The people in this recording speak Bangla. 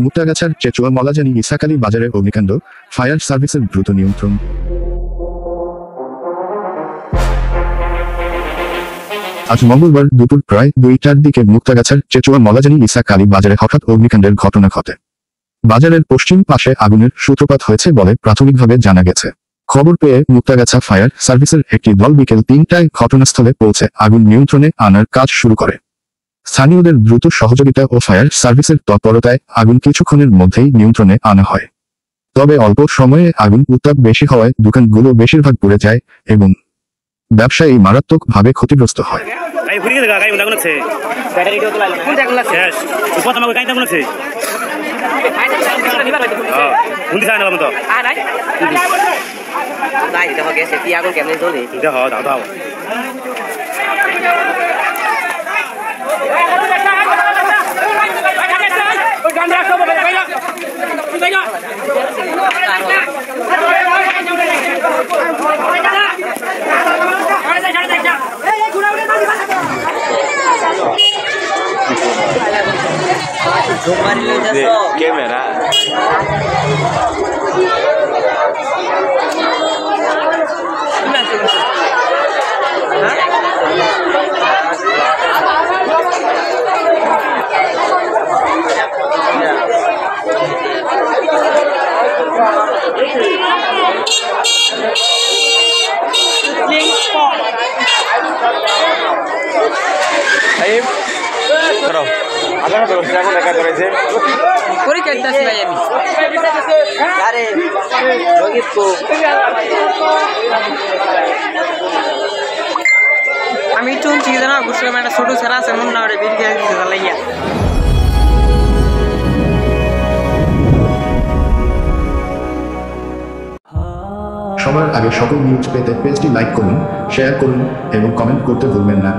মুক্তাগাছার চেচুয়া মলাজানি ইসাকালী বাজারে অগ্নিকাণ্ড, ফায়ার সার্ভিসের দ্রুত নিয়ন্ত্রণ। আজ মঙ্গলবার দুপুর প্রায় 2টার দিকে মুক্তাগাছার চেচুয়া মলাজানি ইসাকালী বাজারে হঠাৎ অগ্নিকাণ্ডের ঘটনা ঘটে। বাজারের পশ্চিম পাশে আগুনের সূত্রপাত হয়েছে বলে প্রাথমিকভাবে জানা গেছে। খবর পেয়ে মুক্তাগাছা ফায়ার সার্ভিসের একটি দল বিকেল 3টায় ঘটনাস্থলে পৌঁছে আগুন নিয়ন্ত্রণে আনার কাজ শুরু করে। স্থানীয়দের দ্রুত সহযোগিতা ও ফায়ার সার্ভিসের তৎপরতায় আগুন কিছুক্ষণের মধ্যেই নিয়ন্ত্রণে আনা হয়। তবে অল্প সময়ে আগুন উত্তাপ বেশি হওয়ায় দোকানগুলো বেশিরভাগ পুড়ে যায় এবং ব্যবসায়ী মারাত্মকভাবে ক্ষতিগ্রস্ত হয়। Cámara. Ahí. Pero, agora pero se agora ka করেছে করে কাটতাছ ভাই আমি আরে রোগীত তো আমি শুনছি জানা গুছলে মানে ছোট ছাড়া আছে মন না ওরে বিল দিয়ে দিতে লাগিয়া। সবার আগে সকল নিউজ পেতে পেজটি লাইক করুন, শেয়ার করুন এবং কমেন্ট করতে ভুলবেন না।